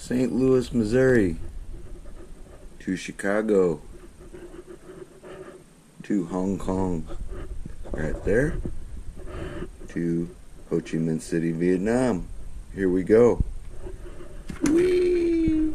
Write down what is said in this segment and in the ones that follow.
St. Louis, Missouri, to Chicago, to Hong Kong, right there, to Ho Chi Minh City, Vietnam. Here we go. Whee!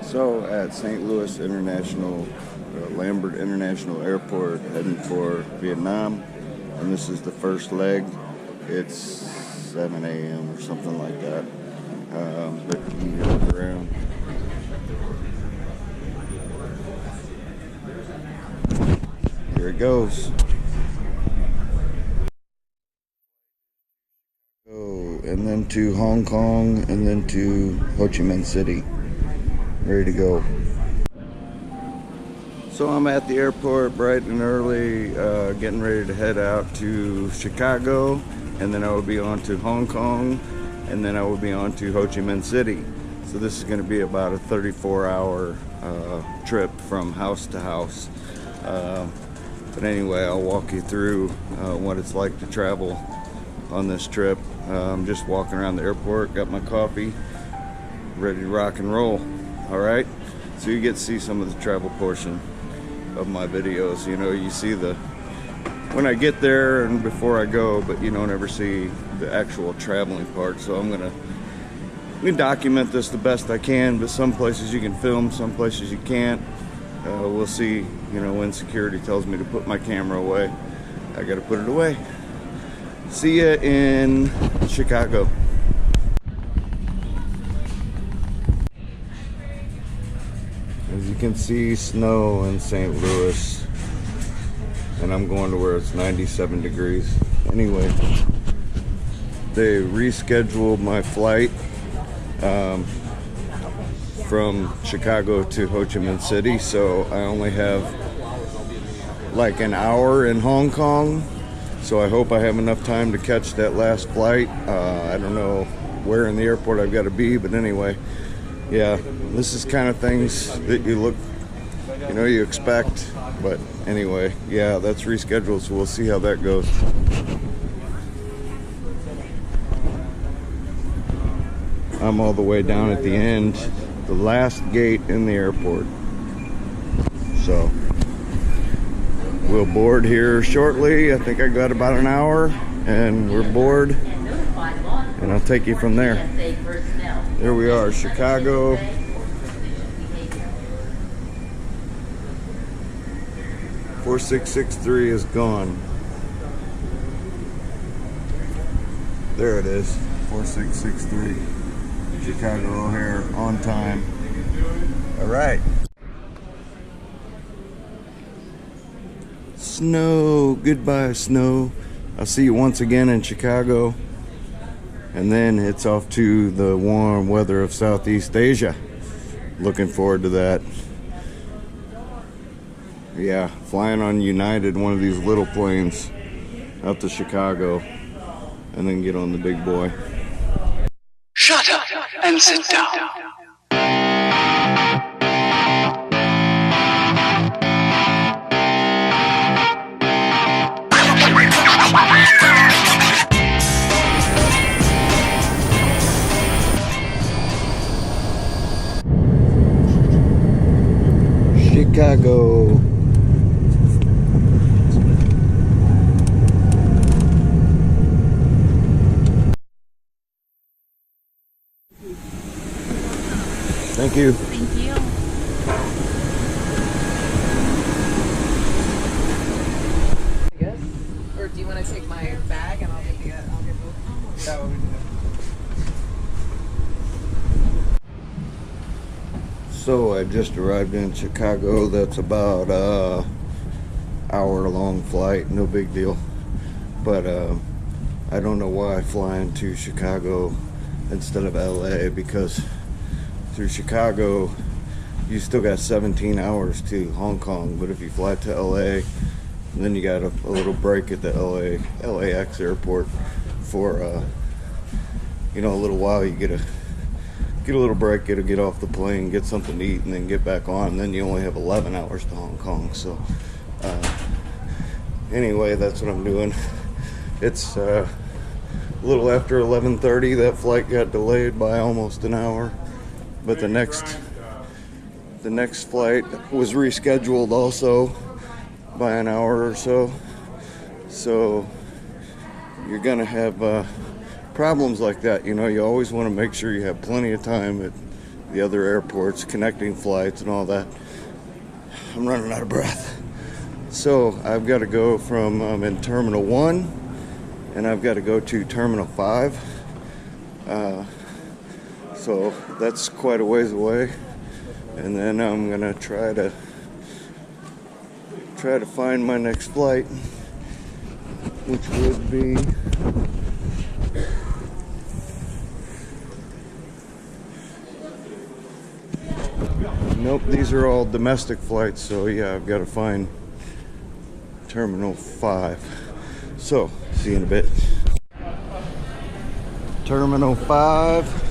So at St. Louis International, Lambert International Airport, heading for Vietnam, and this is the first leg. It's 7 a.m. or something like that. But you can look around. Here it goes. And then to Hong Kong, and then to Ho Chi Minh City. Ready to go. So I'm at the airport bright and early, getting ready to head out to Chicago, and then I will be on to Hong Kong, and then I will be on to Ho Chi Minh City. So this is going to be about a 34-hour trip from house to house. But anyway, I'll walk you through what it's like to travel on this trip. I'm just walking around the airport, got my coffee, ready to rock and roll. All right, so you get to see some of the travel portion of my videos. You know, you see when I get there and before I go, but you don't ever see the actual traveling part. So I'm gonna document this the best I can, but some places you can film, some places you can't. We'll see, you know, when security tells me to put my camera away, I gotta put it away. See ya in Chicago. As you can see, snow in St. Louis, and I'm going to where it's 97 degrees. Anyway, they rescheduled my flight from Chicago to Ho Chi Minh City, so I only have like an hour in Hong Kong, so I hope I have enough time to catch that last flight. I don't know where in the airport I've got to be, but anyway, yeah, this is kind of things that you expect, but anyway, yeah, that's rescheduled, so we'll see how that goes. I'm all the way down at the end, the last gate in the airport. So we'll board here shortly. I think I got about an hour, and we're board, and I'll take you from there. There we are, Chicago. "4663 is gone." There it is, 4663. Chicago O'Hare on time. All right. Snow, goodbye snow. I'll see you once again in Chicago. And then it's off to the warm weather of Southeast Asia. Looking forward to that. Yeah, flying on United, one of these little planes, out to Chicago, and then get on the big boy. Shut up and sit down. Chicago. Thank you. Thank you. I guess. Or do you want to take my bag and I'll get both? That would be good. So I just arrived in Chicago. That's about a hour-long flight. No big deal. But I don't know why flying to Chicago instead of LA, because through Chicago you still got 17 hours to Hong Kong, but if you fly to LA, then you got a little break at the LAX airport for you know, a little while. You get a little break, get off the plane, get something to eat, and then get back on. And then you only have 11 hours to Hong Kong. So anyway, that's what I'm doing. It's a little after 11:30. That flight got delayed by almost an hour, but the next flight was rescheduled also by an hour or so. So you're gonna have problems like that. You know, you always want to make sure you have plenty of time at the other airports, connecting flights and all that. I'm running out of breath. So I've got to go from, I'm in Terminal 1, and I've got to go to Terminal 5. So that's quite a ways away. And then I'm gonna try to find my next flight, which would be nope, these are all domestic flights, so yeah, I've got to find Terminal 5. So, see you in a bit. Terminal 5.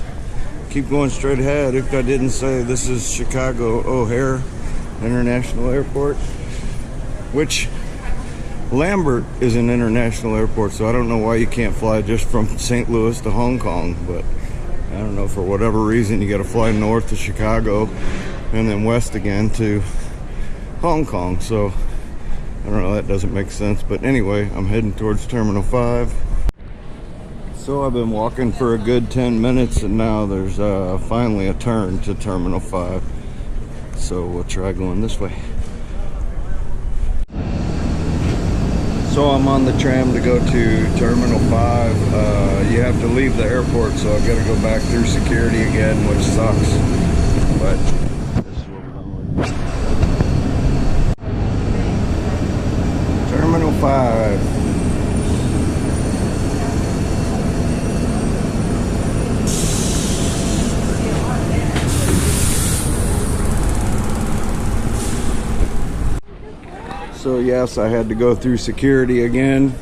Keep going straight ahead. If I didn't say, this is Chicago O'Hare International Airport, which Lambert is an international airport, so I don't know why you can't fly just from St. Louis to Hong Kong, but I don't know, for whatever reason you got to fly north to Chicago and then west again to Hong Kong. So I don't know, that doesn't make sense. But anyway, I'm heading towards Terminal 5. So I've been walking for a good 10 minutes, and now there's finally a turn to Terminal 5. So we'll try going this way. So I'm on the tram to go to Terminal 5. You have to leave the airport, so I've got to go back through security again, which sucks. But this is what we're going with. Terminal 5. So yes, I had to go through security again.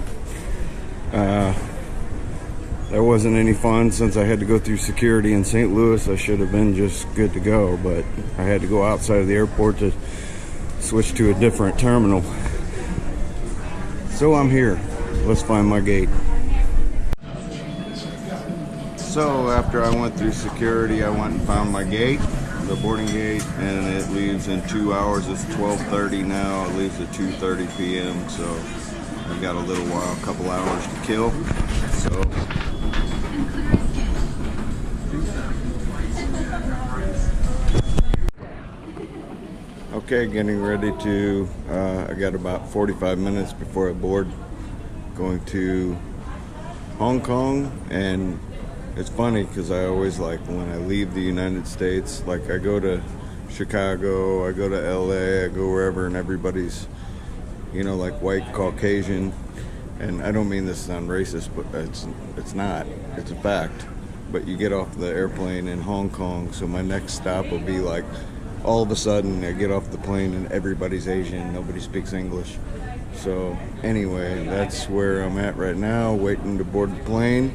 That wasn't any fun since I had to go through security in St. Louis. I should have been just good to go, but I had to go outside of the airport to switch to a different terminal. So I'm here. Let's find my gate. So after I went through security, I went and found my gate, the boarding gate, and it leaves in 2 hours. It's 12:30 now. It leaves at 2:30 p.m. So I've got a little while, a couple hours to kill. So okay, getting ready to, I got about 45 minutes before I board, going to Hong Kong. And it's funny because I always, like, when I leave the United States, like I go to Chicago, I go to LA, I go wherever, and everybody's, you know, like white Caucasian. And I don't mean this to sound racist, but it's not, it's a fact. But you get off the airplane in Hong Kong, so my next stop will be like, all of a sudden I get off the plane and everybody's Asian, nobody speaks English. So anyway, that's where I'm at right now, waiting to board the plane,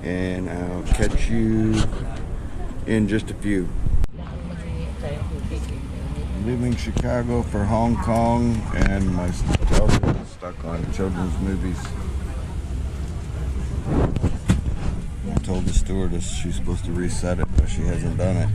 and I'll catch you in just a few. Leaving Chicago for Hong Kong, and my television is stuck on children's movies. I told the stewardess she's supposed to reset it, but she hasn't done it.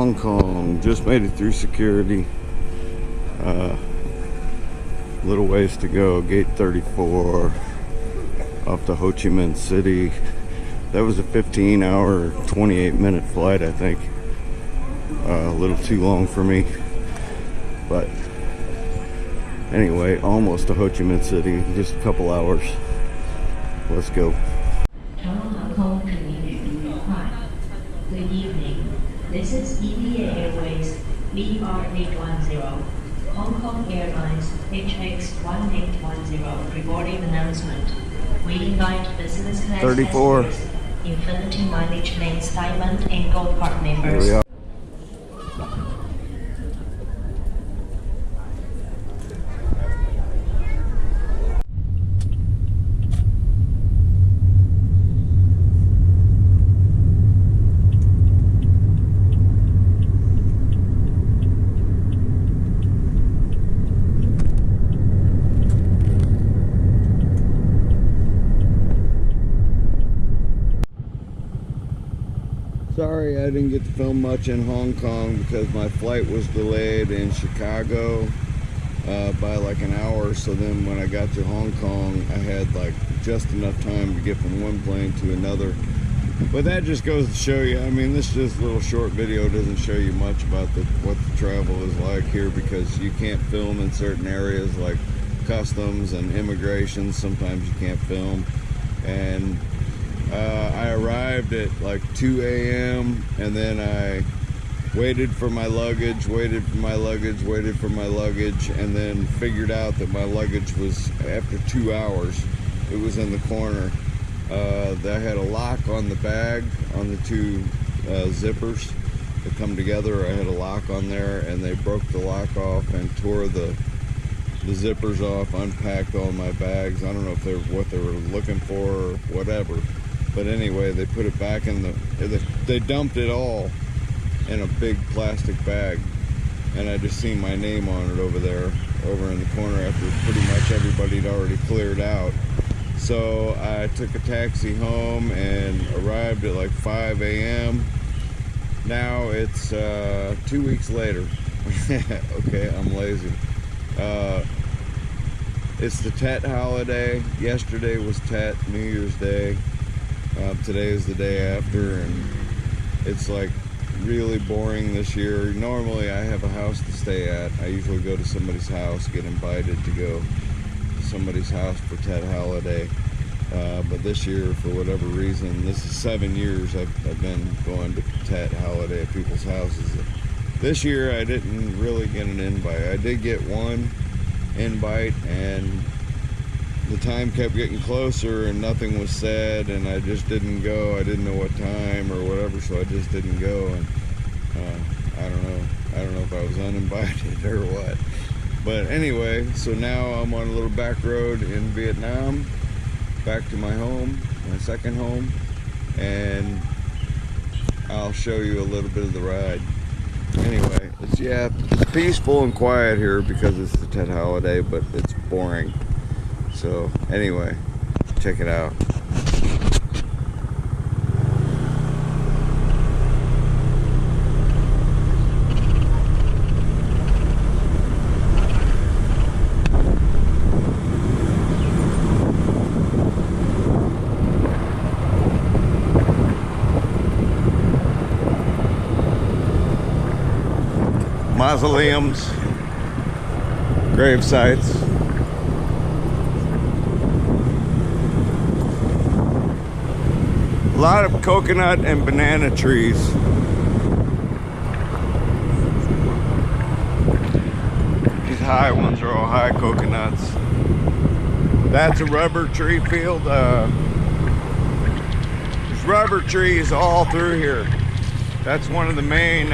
Hong Kong. Just made it through security. Little ways to go. Gate 34 off to Ho Chi Minh City. That was a 15-hour, 28-minute flight, I think. A little too long for me. But anyway, almost to Ho Chi Minh City. Just a couple hours. Let's go. Good evening. This is EVA Airways BR810, Hong Kong Airlines HX1810 reboarding announcement. We invite business class 34. passengers, Infinity Mileage Lanes Diamond and Gold Card Here members. we are. Sorry I didn't get to film much in Hong Kong because my flight was delayed in Chicago by like an hour. So then when I got to Hong Kong, I had like just enough time to get from one plane to another. But that just goes to show you, I mean, this just little short video doesn't show you much about what the travel is like here, because you can't film in certain areas like customs and immigration. Sometimes you can't film. And I arrived at like 2 a.m. and then I waited for my luggage, and then figured out that my luggage was, after 2 hours, it was in the corner. They had a lock on the bag, on the two zippers that come together. I had a lock on there, and they broke the lock off and tore the zippers off, unpacked all my bags. I don't know if they're what they were looking for or whatever. But anyway, they put it back in they dumped it all in a big plastic bag. And I just seen my name on it over there, over in the corner, after pretty much everybody had already cleared out. So I took a taxi home and arrived at like 5 a.m. Now it's 2 weeks later. Okay, I'm lazy. It's the Tet holiday. Yesterday was Tet, New Year's Day. Today is the day after, and it's like really boring this year. Normally I have a house to stay at. I usually go to somebody's house, get invited to go to somebody's house for Tet holiday. But this year, for whatever reason, this is 7 years I've been going to Tet holiday at people's houses. This year I didn't really get an invite. I did get one invite, and the time kept getting closer and nothing was said, and I just didn't go. I didn't know what time or whatever, so I just didn't go. And I don't know if I was uninvited or what. But anyway, so now I'm on a little back road in Vietnam, back to my home, my second home, and I'll show you a little bit of the ride. Anyway, it's peaceful and quiet here because it's the Tet holiday, but it's boring. So anyway, check it out. Mausoleums, grave sites. A lot of coconut and banana trees. These high ones are all high coconuts. That's a rubber tree field. There's rubber trees all through here. That's one of the main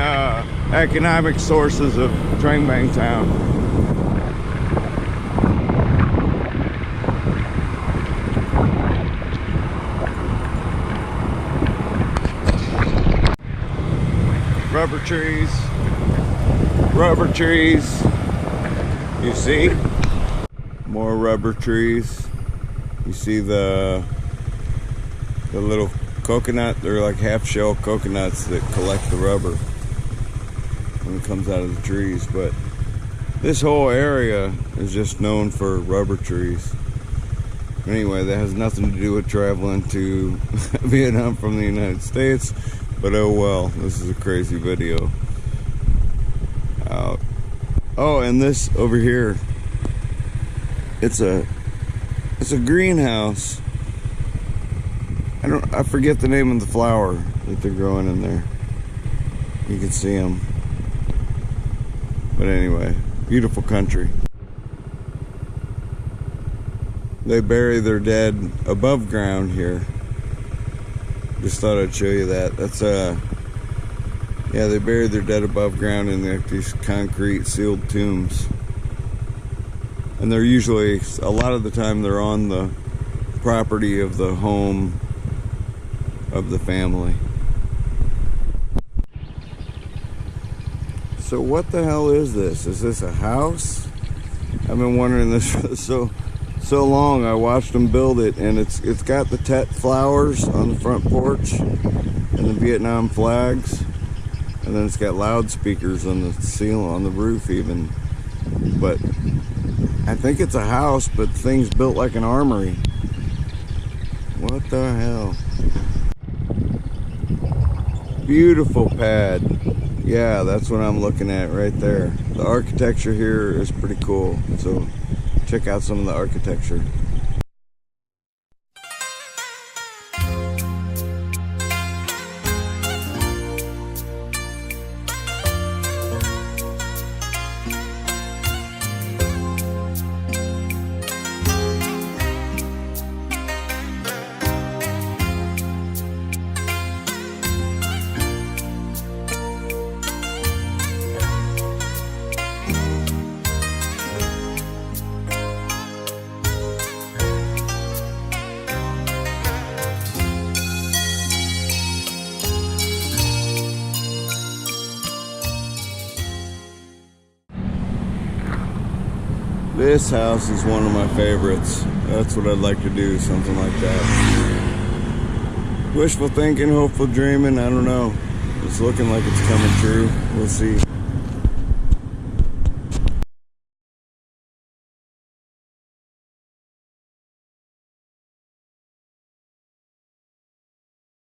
economic sources of Trang Bang Town. Rubber trees, you see? More rubber trees. You see the little coconut, they're like half shell coconuts that collect the rubber. when it comes out of the trees. But this whole area is just known for rubber trees. Anyway, that has nothing to do with traveling to Vietnam from the United States, but oh well, this is a crazy video. Oh, and this over here, it's a greenhouse. I forget the name of the flower that they're growing in there. You can see them. But anyway, beautiful country. They bury their dead above ground here. Just thought I'd show you that. That's yeah, they bury their dead above ground in these concrete sealed tombs. And they're usually, a lot of the time, they're on the property of the home of the family. So what the hell is this? Is this a house? I've been wondering this for so long. I watched them build it, and it's got the Tet flowers on the front porch and the Vietnam flags, and then it's got loudspeakers on the ceiling, on the roof even. But I think it's a house, but the thing's built like an armory. What the hell? Beautiful pad. Yeah, that's what I'm looking at right there. The architecture here is pretty cool. So check out some of the architecture. This house is one of my favorites. That's what I'd like to do, something like that. Wishful thinking, hopeful dreaming, I don't know. It's looking like it's coming true. We'll see.